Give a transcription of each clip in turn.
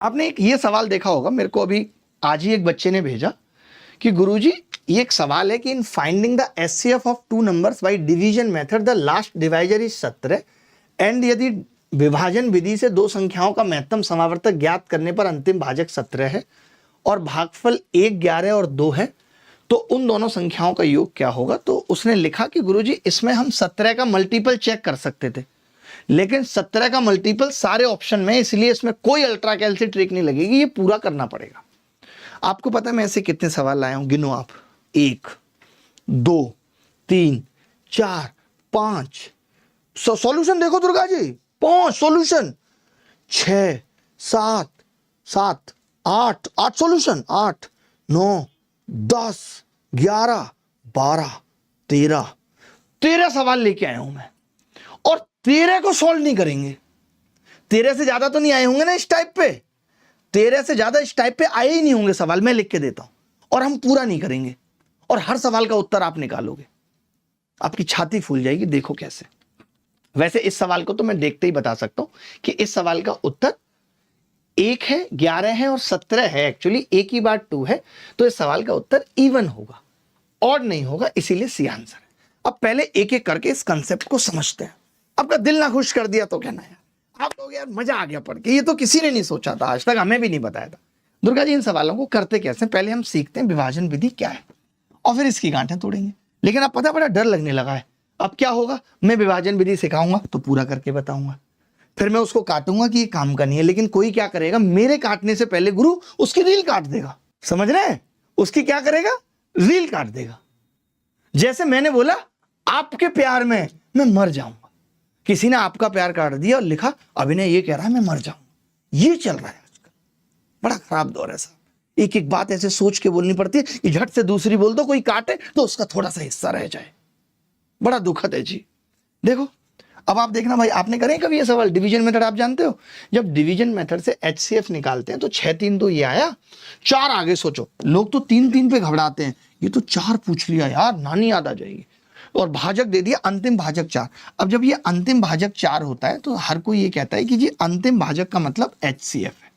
आपने एक ये सवाल देखा होगा, मेरे को अभी आज ही एक बच्चे ने भेजा कि गुरुजी ये एक सवाल है कि in finding the HCF of two numbers by division method the last divisor is 17 and यदि विभाजन विधि से दो संख्याओं का महत्तम समावर्तक ज्ञात करने पर अंतिम भाजक 17 है और भागफल 1, 11 और 2 है, तो उन दोनों संख्याओं का योग क्या होगा। तो उसने लिखा कि गुरुजी इसमें हम 17 का मल्टीपल चेक कर सकते थे, लेकिन 17 का मल्टीपल सारे ऑप्शन में, इसलिए इसमें कोई अल्ट्रा कैलसी ट्रिक नहीं लगेगी, ये पूरा करना पड़ेगा। आपको पता है मैं ऐसे कितने सवाल लाया हूं, गिनो आप, 1, 2, 3, 4, 5। सॉल्यूशन देखो दुर्गा जी, 5 सॉल्यूशन, 6, 7, 7, 8 सॉल्यूशन, 8, 9, 10, 11, 12, 13 सवाल लेके आया हूं मैं, और 13 को सॉल्व नहीं करेंगे। 13 से ज्यादा तो नहीं आए होंगे ना इस टाइप पे, 13 से ज्यादा इस टाइप पे आए ही नहीं होंगे सवाल, मैं लिख के देता हूं, और हम पूरा नहीं करेंगे, और हर सवाल का उत्तर आप निकालोगे, आपकी छाती फूल जाएगी। देखो कैसे। वैसे इस सवाल को तो मैं देखते ही बता सकता हूं कि इस सवाल का उत्तर 1 है, 11 है और 17 है। एक्चुअली एक ही बार 2 है, तो इस सवाल का उत्तर इवन होगा, ऑड नहीं होगा, इसीलिए सी आंसर है। अब पहले एक एक करके इस कंसेप्ट को समझते हैं। आपका दिल ना खुश कर दिया तो कहना यार आप लोग, यार मजा आ गया पढ़ के, ये तो किसी ने नहीं सोचा था आज तक, हमें भी नहीं बताया था। दुर्गा जी इन सवालों को करते कैसे, पहले हम सीखते हैं विभाजन विधि क्या है और फिर इसकी गांठें तोड़ेंगे। लेकिन अब पता बड़ा डर लगने लगा है। अब क्या होगा, मैं विभाजन विधि सिखाऊंगा तो पूरा करके बताऊंगा, फिर मैं उसको काटूंगा कि ये काम का नहीं है, लेकिन कोई क्या करेगा, मेरे काटने से पहले गुरु उसकी रील काट देगा। समझ रहे हैं, उसकी क्या करेगा, रील काट देगा। जैसे मैंने बोला आपके प्यार में मैं मर जाऊंगा, किसी ने आपका प्यार काट दिया और लिखा अभिनय ये कह रहा है मैं मर जाऊंगा। ये चल रहा है आजकल, बड़ा खराब दौर है साहब। एक एक बात ऐसे सोच के बोलनी पड़ती है कि झट से दूसरी बोल दो, कोई काटे तो उसका थोड़ा सा हिस्सा रह जाए। बड़ा दुखद है जी। देखो अब आप देखना भाई, आपने करे कभी ये सवाल, डिवीजन मेथड आप जानते हो, जब डिवीजन मेथड से एचसीएफ निकालते हैं तो 6, 3 तो ये आया, 4 आगे सोचो। लोग तो 3, 3 पे घबराते हैं, ये तो 4 पूछ लिया यार, नानी याद आ जाएगी, और भाजक दे दिया अंतिम भाजक 4। अब जब ये अंतिम भाजक 4 होता है तो हर कोई ये कहता है कि जी अंतिम भाजक का मतलब एचसीएफ है,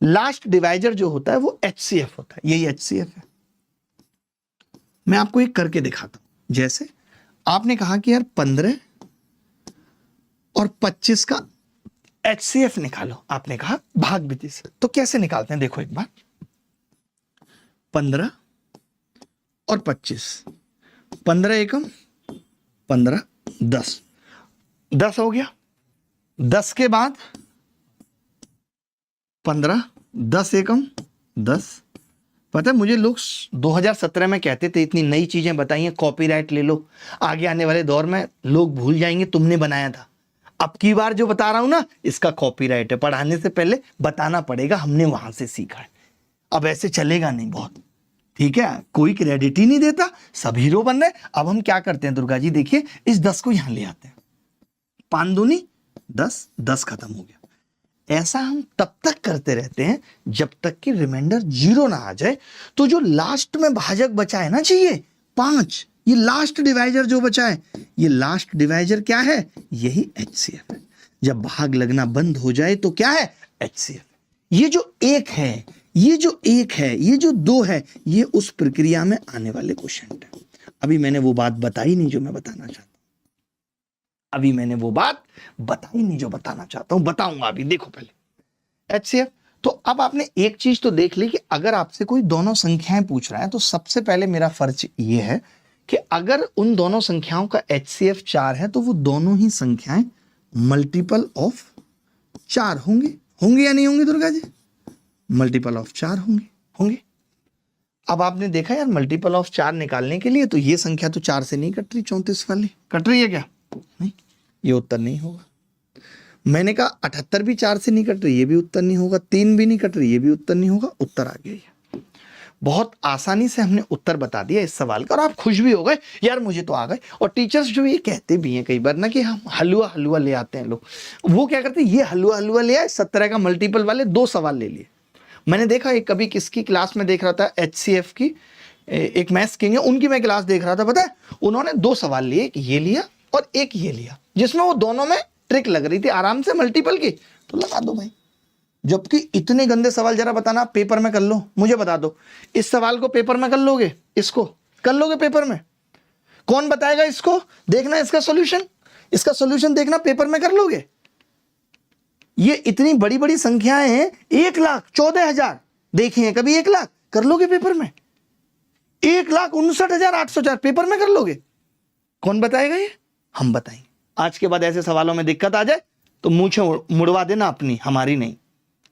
लास्ट डिवाइजर जो होता है वो एचसीएफ होता है, यही एचसीएफ है। मैं आपको एक करके दिखाता हूं। जैसे आपने कहा कि यार 15 और 25 का एचसीएफ निकालो, आपने कहा भाग विधि से, तो कैसे निकालते हैं देखो एक बार। 15 और 25, 15 एकम 15, 10 हो गया। 10 के बाद 15, 10 एकम 10। पता है मुझे लोग 2017 में कहते थे इतनी नई चीजें बताई हैं, कॉपीराइट ले लो, आगे आने वाले दौर में लोग भूल जाएंगे तुमने बनाया था। अब की बार जो बता रहा हूं ना, इसका कॉपीराइट है, पढ़ाने से पहले बताना पड़ेगा हमने वहां से सीखा है। अब ऐसे चलेगा नहीं बहुत, ठीक है, कोई क्रेडिट ही नहीं देता, सब हीरो बन रहे। अब हम क्या करते हैं दुर्गा जी, देखिए इस 10 को यहां ले आते हैं, 5 दूनी 10, 10 खत्म हो गया। ऐसा हम तब तक करते रहते हैं जब तक कि रिमाइंडर 0 ना आ जाए। तो जो लास्ट में भाजक बचा है ना चाहिए 5, ये लास्ट डिवाइजर जो बचा है, ये लास्ट डिवाइजर क्या है, यही एचसीएफ है। जब भाग लगना बंद हो जाए तो क्या है, एचसीएफ। ये जो 1 है, ये जो 1 है, ये जो 2 है, ये उस प्रक्रिया में आने वाले क्वेश्चन है। अभी मैंने वो बात बताई नहीं जो मैं बताना चाहता हूं, अभी मैंने वो बात बताई नहीं जो बताना चाहता हूं, बताऊंगा अभी। देखो पहले एचसीएफ। तो अब आपने एक चीज तो देख ली कि अगर आपसे कोई दोनों संख्याएं पूछ रहा है तो सबसे पहले मेरा फर्ज ये है कि अगर उन दोनों संख्याओं का एचसीएफ 4 है तो वो दोनों ही संख्याएं मल्टीपल ऑफ 4 होंगे या नहीं होंगे दुर्गा जी, मल्टीपल ऑफ 4 होंगे। अब आपने देखा यार मल्टीपल ऑफ 4 निकालने के लिए तो ये संख्या तो 4 से नहीं कट रही, 34 वाली कट रही है क्या, नहीं, ये उत्तर नहीं होगा। मैंने कहा 78 भी 4 से नहीं कट रही, ये भी उत्तर नहीं होगा। 3 भी नहीं कट रही, ये भी उत्तर नहीं होगा। उत्तर आ गया। बहुत आसानी से हमने उत्तर बता दिया इस सवाल का, और आप खुश भी हो गए यार मुझे तो आ गए। और टीचर्स जो ये कहते भी हैं कई बार ना कि हम हलवा ले आते हैं लोग, वो क्या करते हैं, ये हलवा ले आए, 17 का मल्टीपल वाले 2 सवाल ले लिए। मैंने देखा एक कभी किसकी क्लास में देख रहा था, एचसीएफ की एक मैथ्स किंग है, उनकी मैं क्लास देख रहा था, पता है उन्होंने 2 सवाल लिए, एक ये लिया और एक ये लिया, जिसमें वो दोनों में ट्रिक लग रही थी आराम से मल्टीपल की, तो लगा दो भाई। जबकि इतने गंदे सवाल जरा बताना पेपर में कर लो, मुझे बता दो इस सवाल को पेपर में कर लोगे, इसको कर लोगे पेपर में? कौन बताएगा इसको? देखना इसका सॉल्यूशन देखना, पेपर में कर लोगे? ये इतनी बड़ी बड़ी संख्याएं हैं, 1,14,000 देखे हैं कभी? 1 लाख कर लोगे पेपर में? 1,59,804 पेपर में कर लोगे? कौन बताएगा ये? हम बताएंगे। आज के बाद ऐसे सवालों में दिक्कत आ जाए तो मुझे मुड़वा देना अपनी, हमारी नहीं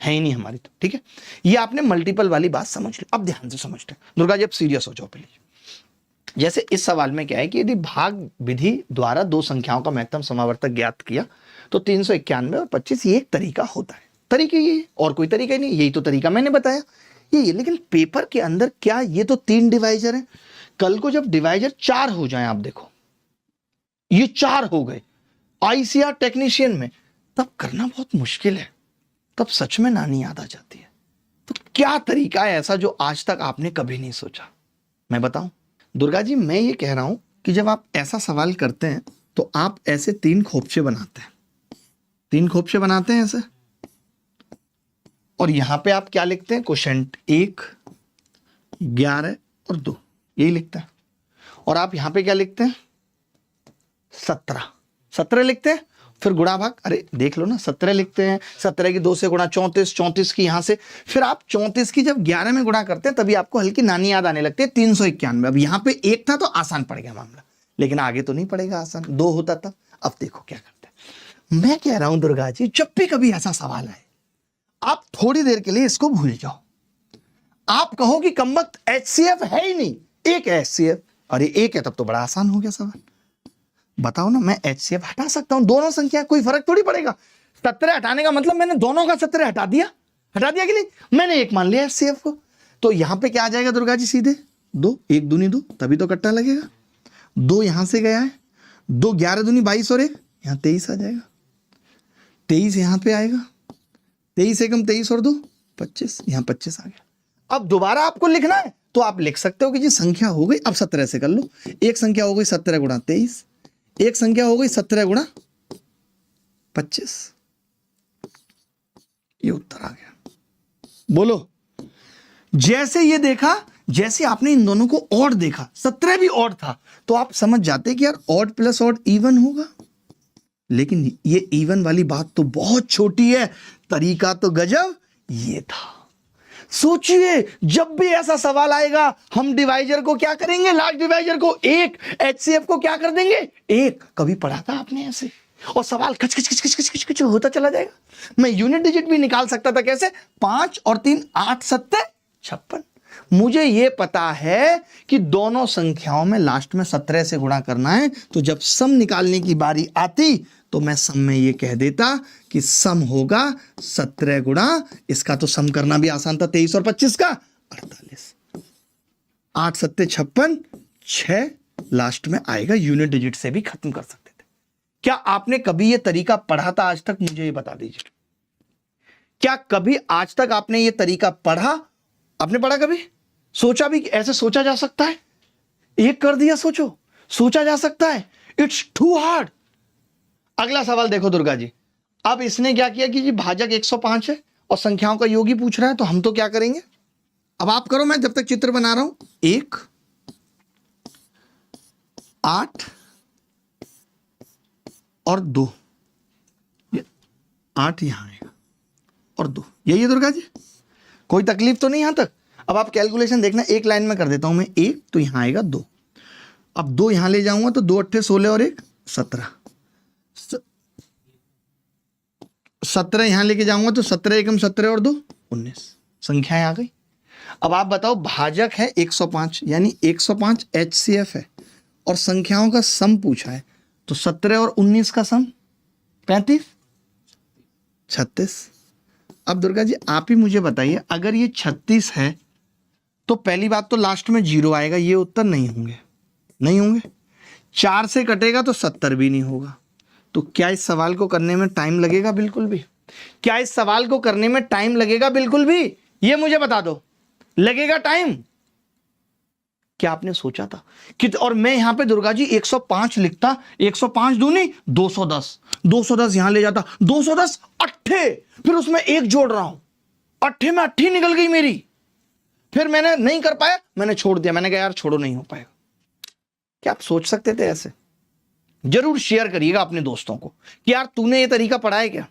है ही नहीं हमारी, तो ठीक है। ये आपने मल्टीपल वाली बात समझ ली। अब ध्यान से समझते हैं दुर्गा जी, अब सीरियस हो जाओ प्लीज। जैसे इस सवाल में क्या है कि यदि भाग विधि द्वारा दो संख्याओं का महत्तम समावर्तक ज्ञात किया तो 391 और 25 ये एक तरीका होता है। तरीके ये, और कोई तरीका ही नहीं, यही तो तरीका मैंने बताया ये। लेकिन पेपर के अंदर क्या ये तो 3 डिवाइजर है, कल को जब डिवाइजर 4 हो जाए, आप देखो ये 4 हो गए आईसीआर टेक्नीशियन में, तब करना बहुत मुश्किल है, तब सच में नानी याद आ जाती है। तो क्या तरीका है ऐसा जो आज तक आपने कभी नहीं सोचा? मैं बताऊं दुर्गा जी, मैं ये कह रहा हूं कि जब आप ऐसा सवाल करते हैं तो आप ऐसे 3 खोपचे बनाते हैं, 3 खोपचे बनाते हैं ऐसे, और यहां पे आप क्या लिखते हैं? क्वोशेंट 1, 11 और 2, यही लिखते हैं। और आप यहां पे क्या लिखते हैं? 17 लिखते हैं। फिर गुणा भाग, अरे देख लो ना, 17 लिखते हैं, 17 की 2 से गुणा 34, 34 की यहां से, फिर आप 34 की जब 11 में गुणा करते हैं तभी आपको हल्की नानी याद आने लगती है, 391। अब यहां पे 1 था तो आसान पड़ गया मामला, लेकिन आगे तो नहीं पड़ेगा आसान, 2 होता था। अब देखो क्या करते हैं। मैं कह रहा हूं दुर्गा जी, जब भी कभी ऐसा सवाल आए आप थोड़ी देर के लिए इसको भूल जाओ। आप कहो कि कमबख्त HCF है ही नहीं, एक है HCF, अरे एक है तब तो बड़ा आसान हो गया सवाल। बताओ ना, मैं HCF हटा सकता हूं, दोनों संख्या, कोई फर्क थोड़ी पड़ेगा। 17 हटाने का मतलब मैंने दोनों का 17 हटा दिया कि नहीं? मैंने एक मान लिया HCF को, तो यहां पे क्या आ जाएगा दुर्गा जी? सीधे 2, 1 दूनी 2, तभी तो कट्टा लगेगा। 2 यहां से गया है, 2 11 दूनी 22 और 1 यहां 23 आ जाएगा, 23 यहां पे आएगा, 23 एकम 23 और 2 25, यहां 25 आ गया। अब दोबारा आपको लिखना है तो आप लिख सकते हो कि जी संख्या हो गई, अब 17 से कर लो। एक संख्या हो गई 17 गुणा 23, एक संख्या हो गई 17 गुणा 25, ये उत्तर आ गया। बोलो, जैसे ये देखा, जैसे आपने इन दोनों को ऑड देखा, 17 भी ऑड था, तो आप समझ जाते कि यार ऑड प्लस ऑड इवन होगा। लेकिन ये इवन वाली बात तो बहुत छोटी है, तरीका तो गजब ये था। सोचिए, जब भी ऐसा सवाल आएगा हम डिवाइजर को क्या करेंगे? लास्ट डिवाइजर को 1, HCF को क्या कर देंगे? 1। कभी पढ़ा था आपने ऐसे? और सवाल खच खच खच खच खच खच खच होता चला जाएगा। मैं यूनिट डिजिट भी निकाल सकता था, कैसे? 5 और 3 8 7 56। मुझे ये पता है कि दोनों संख्याओं में लास्ट में 17 से गुणा करना है, तो जब सम निकालने की बारी आती तो मैं सम में ये कह देता कि सम होगा 17 गुणा, इसका तो सम करना भी आसान था, 23 और 25 का 48, 8 7 56, 6 लास्ट में आएगा। यूनिट डिजिट से भी खत्म कर सकते थे। क्या आपने कभी ये तरीका पढ़ा था आज तक? मुझे ये बता दीजिए, क्या कभी आज तक आपने ये तरीका पढ़ा? आपने पढ़ा कभी? सोचा भी कि ऐसे सोचा जा सकता है? एक कर दिया, सोचो, सोचा जा सकता है? It's too hard. अगला सवाल देखो दुर्गा जी, अब इसने क्या किया कि जी भाजक 105 है और संख्याओं का योग ही पूछ रहा है, तो हम तो क्या करेंगे? अब आप करो, मैं जब तक चित्र बना रहा हूं। 1 8 और 2, 8 यहां आएगा और 2, यही है दुर्गा जी, कोई तकलीफ तो नहीं यहां तक? अब आप कैलकुलेशन देखना, एक लाइन में कर देता हूं मैं। 1 तो यहां आएगा 2, अब 2 यहां ले जाऊंगा तो 2 8 16 और 1 17, 17 यहां लेके जाऊंगा तो 17 एकम 17 और 2 19, संख्याएं आ गई। अब आप बताओ, भाजक है 105, यानी 105 HCF है और संख्याओं का सम पूछा है, तो 17 और 19 का सम 35 36। अब दुर्गा जी आप ही मुझे बताइए, अगर ये 36 है तो पहली बात तो लास्ट में 0 आएगा, ये उत्तर नहीं होंगे। 4 से कटेगा तो 70 भी नहीं होगा। तो क्या इस सवाल को करने में टाइम लगेगा? बिल्कुल भी। क्या इस सवाल को करने में टाइम लगेगा? बिल्कुल भी। ये मुझे बता दो, लगेगा टाइम? क्या आपने सोचा था कि, और मैं यहां पे दुर्गा जी 105 लिखता, 105 दूनी 210, 210 यहां ले जाता, 210 8, फिर उसमें 1 जोड़ रहा हूं, अट्ठे में अट्ठी निकल गई मेरी। फिर मैंने नहीं कर पाया, मैंने छोड़ दिया, मैंने कहा यार छोड़ो नहीं हो पाएगा। क्या आप सोच सकते थे ऐसे? जरूर शेयर करिएगा अपने दोस्तों को कि यार तूने ये तरीका पढ़ा है क्या,